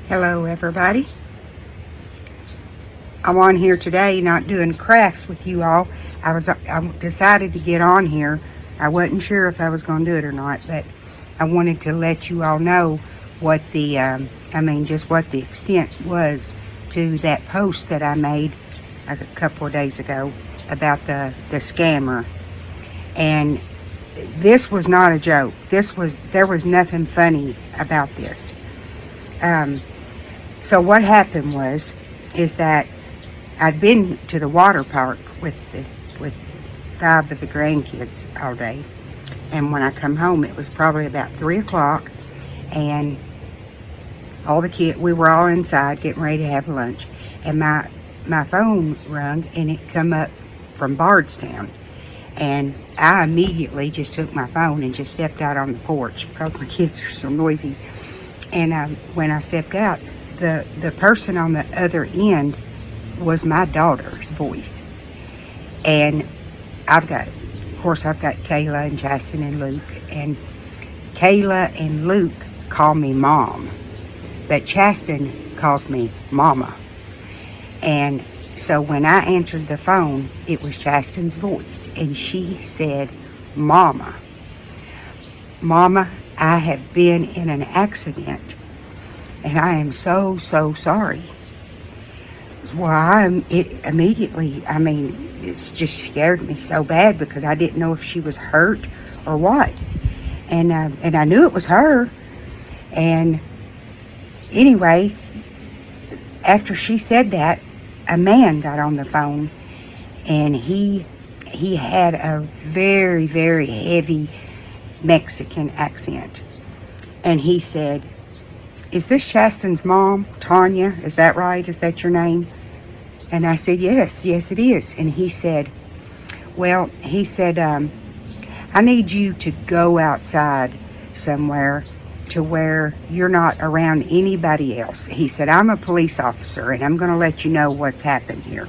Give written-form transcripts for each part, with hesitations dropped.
Hello everybody. I'm on here today not doing crafts with you all. I decided to get on here. I wasn't sure if I was going to do it or not, but I wanted to let you all know what just what the extent was to that post that I made a couple of days ago about the scammer. And this was not a joke. There was nothing funny about this. So what happened is that I'd been to the water park with 5 of the grandkids all day, and when I come home, it was probably about 3 o'clock, and all the kids, we were all inside getting ready to have lunch, and my phone rung, and it come up from Bardstown, and I immediately just took my phone and just stepped out on the porch because my kids are so noisy. And when I stepped out, the person on the other end was my daughter's voice. And I've got Kayla and Justin and Luke. And Kayla and Luke call me Mom, but Chasten calls me Mama. And so when I answered the phone, it was Chasten's voice. And she said, Mama, I have been in an accident, and I am so sorry. Well, it's just scared me so bad because I didn't know if she was hurt or what. And I knew it was her. And anyway, after she said that, a man got on the phone, and he had a very, very heavy Mexican accent. And he said, "Is this Chasten's mom, Tanya? Is that right? Is that your name?" And I said, yes, it is. And he said, I need you to go outside somewhere to where you're not around anybody else. He said, I'm a police officer, and I'm going to let you know what's happened here.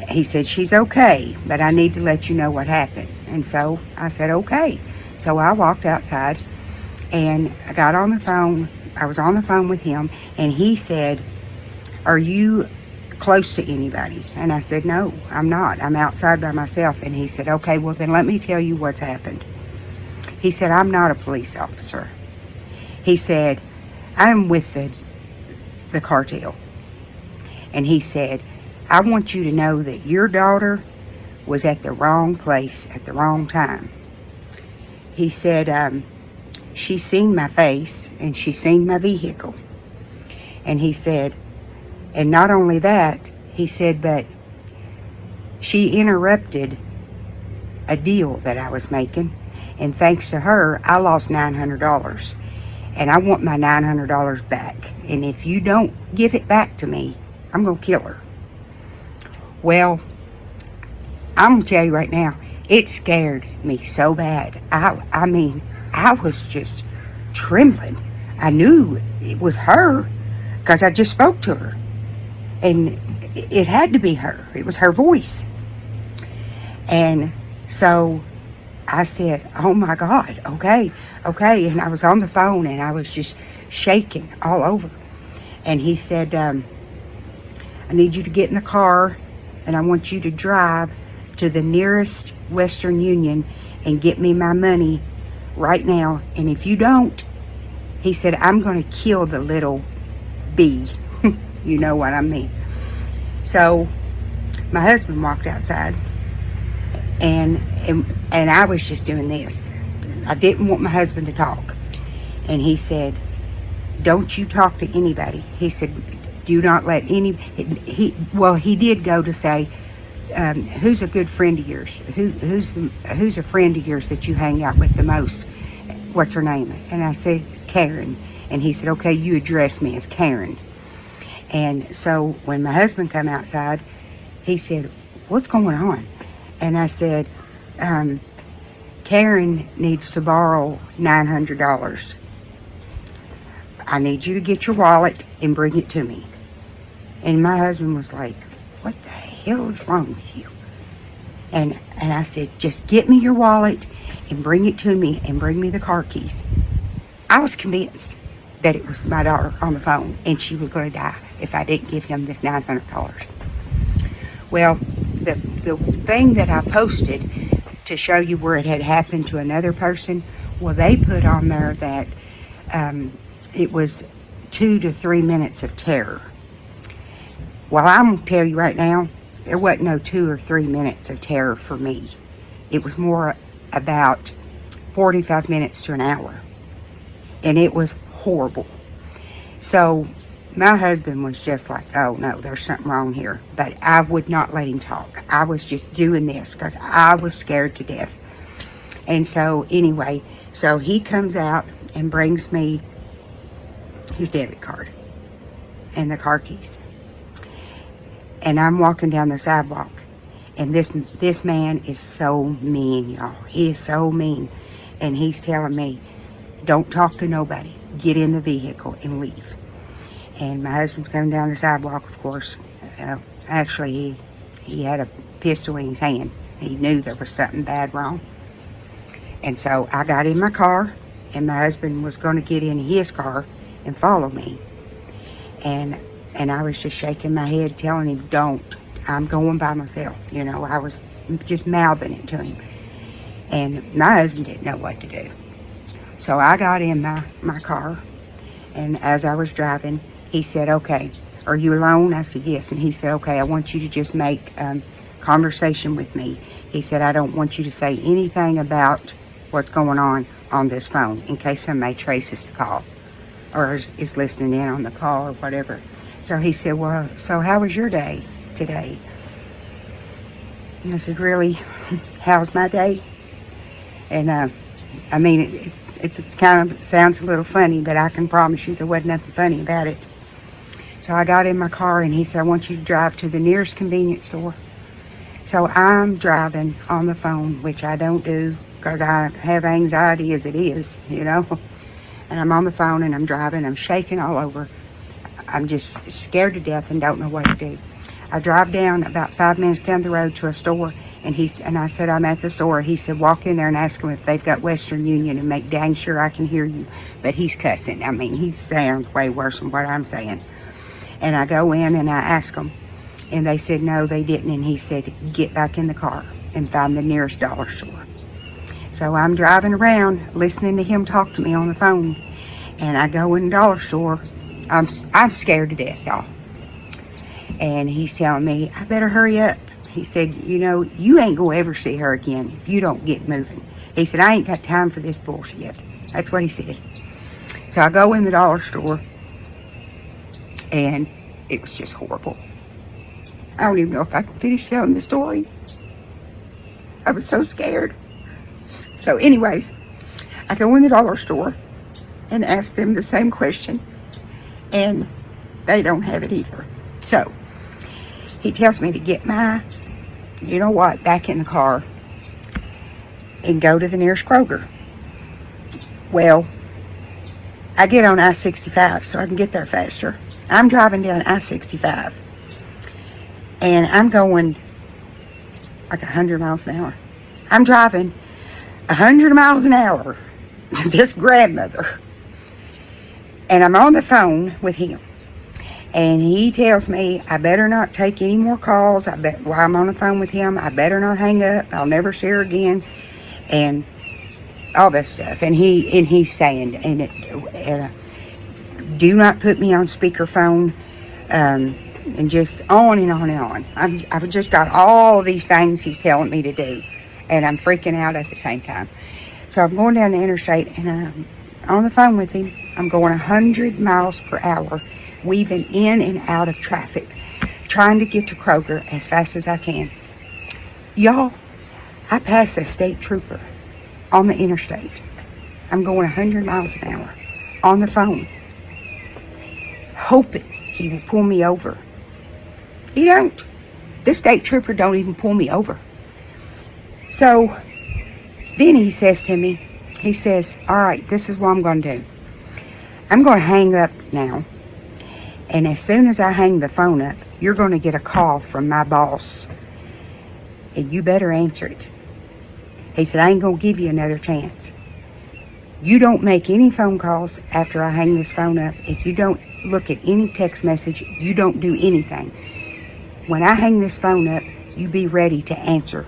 He said, she's okay, but I need to let you know what happened. And so I said, okay. So I walked outside, and I got on the phone. I was on the phone with him, and he said, are you close to anybody? And I said, no, I'm not. I'm outside by myself. And he said, okay, well then let me tell you what's happened. He said, I'm not a police officer. He said, I'm with the cartel. And he said, I want you to know that your daughter was at the wrong place at the wrong time. He said, she's seen my face, and she's seen my vehicle. And he said, and not only that, he said, but she interrupted a deal that I was making, and thanks to her, I lost $900, and I want my $900 back, and if you don't give it back to me, I'm gonna kill her. Well, I'm gonna tell you right now, it scared me so bad. I was just trembling. I knew it was her because I just spoke to her. And it had to be her. It was her voice. And so I said, oh my God, okay. And I was on the phone, and I was just shaking all over. And he said, I need you to get in the car, and I want you to drive to the nearest Western Union and get me my money right now. And if you don't, he said, I'm going to kill the little bee. You know what I mean. So my husband walked outside, and I was just doing this. I didn't want my husband to talk. And he said, don't you talk to anybody. He said, do not let any, he did go to say, who's a good friend of yours? Who's a friend of yours that you hang out with the most? What's her name? And I said, Karen. And he said, okay, you address me as Karen. And so when my husband come outside, he said, what's going on? And I said, Karen needs to borrow $900. I need you to get your wallet and bring it to me. And my husband was like, what the hell is wrong with you? And I said, just get me your wallet and bring it to me and bring me the car keys. I was convinced. that it was my daughter on the phone and she was going to die if I didn't give him this $900. Well, the thing that I posted to show you where it had happened to another person, well, they put on there that it was 2 to 3 minutes of terror. Well, I'm going to tell you right now, there wasn't no 2 or 3 minutes of terror for me. It was more about 45 minutes to an hour. And it was horrible. So my husband was just like, oh no, there's something wrong here. But I would not let him talk. I was just doing this because I was scared to death. And so anyway, so he comes out and brings me his debit card and the car keys. And I'm walking down the sidewalk. And this man is so mean, y'all. He is so mean. And he's telling me, don't talk to nobody. Get in the vehicle and leave. And my husband's coming down the sidewalk, of course. Actually, he had a pistol in his hand. He knew there was something bad wrong. And so I got in my car, and my husband was going to get in his car and follow me. And I was just shaking my head, telling him, don't. I'm going by myself. You know, I was just mouthing it to him. And my husband didn't know what to do. So I got in my car, and as I was driving, he said, okay, are you alone? I said, yes. And he said, okay, I want you to just make conversation with me. He said, I don't want you to say anything about what's going on this phone in case somebody traces the call or is listening in on the call or whatever. So he said, well, so how was your day today? And I said, really? How's my day? And I mean, it's kind of sounds a little funny, but I can promise you there wasn't nothing funny about it. So I got in my car, and he said, I want you to drive to the nearest convenience store. So I'm driving on the phone, which I don't do because I have anxiety as it is, you know. And I'm on the phone, and I'm driving. I'm shaking all over. I'm just scared to death and don't know what to do. I drive down about 5 minutes down the road to a store, and I said, I'm at the store. He said, walk in there and ask them if they've got Western Union and make dang sure I can hear you. But he's cussing. I mean, he sounds way worse than what I'm saying. And I go in and I ask them, and they said no, they didn't. And he said, get back in the car and find the nearest dollar store. So I'm driving around listening to him talk to me on the phone, and I go in the dollar store. I'm scared to death, y'all. And he's telling me, I better hurry up. He said, you know, you ain't gonna ever see her again if you don't get moving. He said, I ain't got time for this bullshit. That's what he said. So I go in the dollar store, and it was just horrible. I don't even know if I can finish telling the story. I was so scared. So anyways, I go in the dollar store and ask them the same question, and they don't have it either. So he tells me to get my, you know what, back in the car and go to the nearest Kroger. Well, I get on I-65 so I can get there faster. I'm driving down I-65, and I'm going like 100 miles an hour. I'm driving 100 miles an hour, this grandmother, and I'm on the phone with him. And he tells me I better not take any more calls. While I'm on the phone with him, I better not hang up. I'll never see her again, and all this stuff. And he's saying, do not put me on speakerphone, and just on and on and on. I've just got all these things he's telling me to do, and I'm freaking out at the same time. So I'm going down the interstate, and I'm on the phone with him. I'm going 100 miles per hour. Weaving in and out of traffic, trying to get to Kroger as fast as I can. Y'all, I passed a state trooper on the interstate. I'm going 100 miles an hour on the phone, hoping he will pull me over. He don't. This state trooper don't even pull me over. So then he says to me, he says, all right, this is what I'm going to do. I'm going to hang up now. And as soon as I hang the phone up, you're going to get a call from my boss. And you better answer it. He said, I ain't going to give you another chance. You don't make any phone calls after I hang this phone up. If you don't look at any text message, you don't do anything. When I hang this phone up, you be ready to answer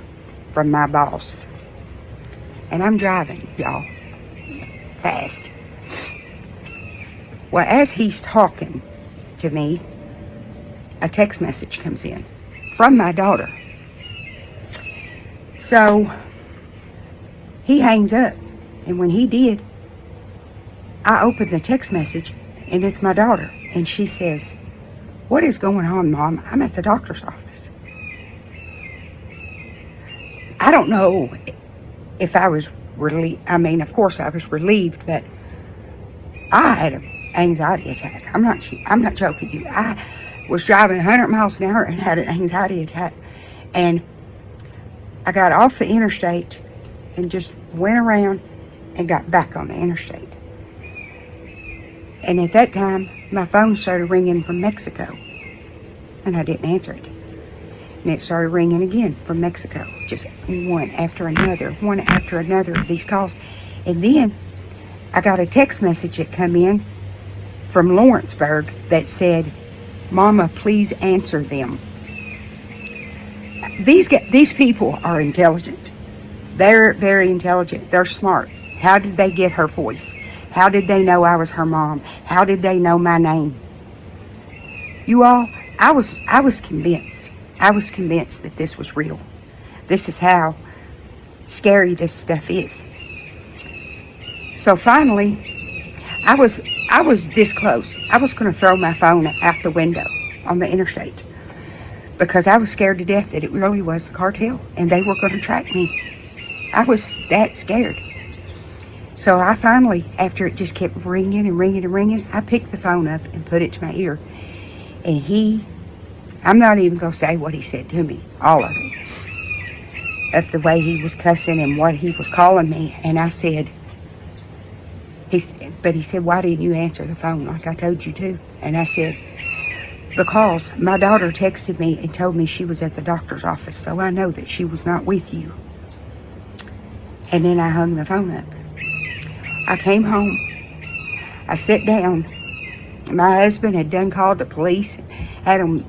from my boss. And I'm driving, y'all, fast. Well, as he's talking to me, a text message comes in from my daughter. So he hangs up, and when he did, I opened the text message, and it's my daughter, and she says, "What is going on, Mom? I'm at the doctor's office." I don't know if I was relieved. I mean, of course I was relieved, but I had an anxiety attack. I'm not joking you. I was driving 100 miles an hour and had an anxiety attack. And I got off the interstate and just went around and got back on the interstate. And at that time, my phone started ringing from Mexico. And I didn't answer it. And it started ringing again from Mexico. Just one after another of these calls. And then I got a text message that come in from Lawrenceburg that said, "Mama, please answer them." These people are intelligent. They're very intelligent. They're smart. How did they get her voice? How did they know I was her mom? How did they know my name? You all, I was convinced. I was convinced that this was real. This is how scary this stuff is. So finally, I was this close. I was going to throw my phone out the window on the interstate because I was scared to death that it really was the cartel and they were going to track me. I was that scared. So I finally, after it just kept ringing and ringing and ringing, I picked the phone up and put it to my ear. And I'm not even going to say what he said to me, all of it, of the way he was cussing and what he was calling me. And I said, he said, "Why didn't you answer the phone like I told you to?" And I said, "Because my daughter texted me and told me she was at the doctor's office, so I know that she was not with you." And then I hung the phone up. I came home. I sat down. My husband had done called the police, had them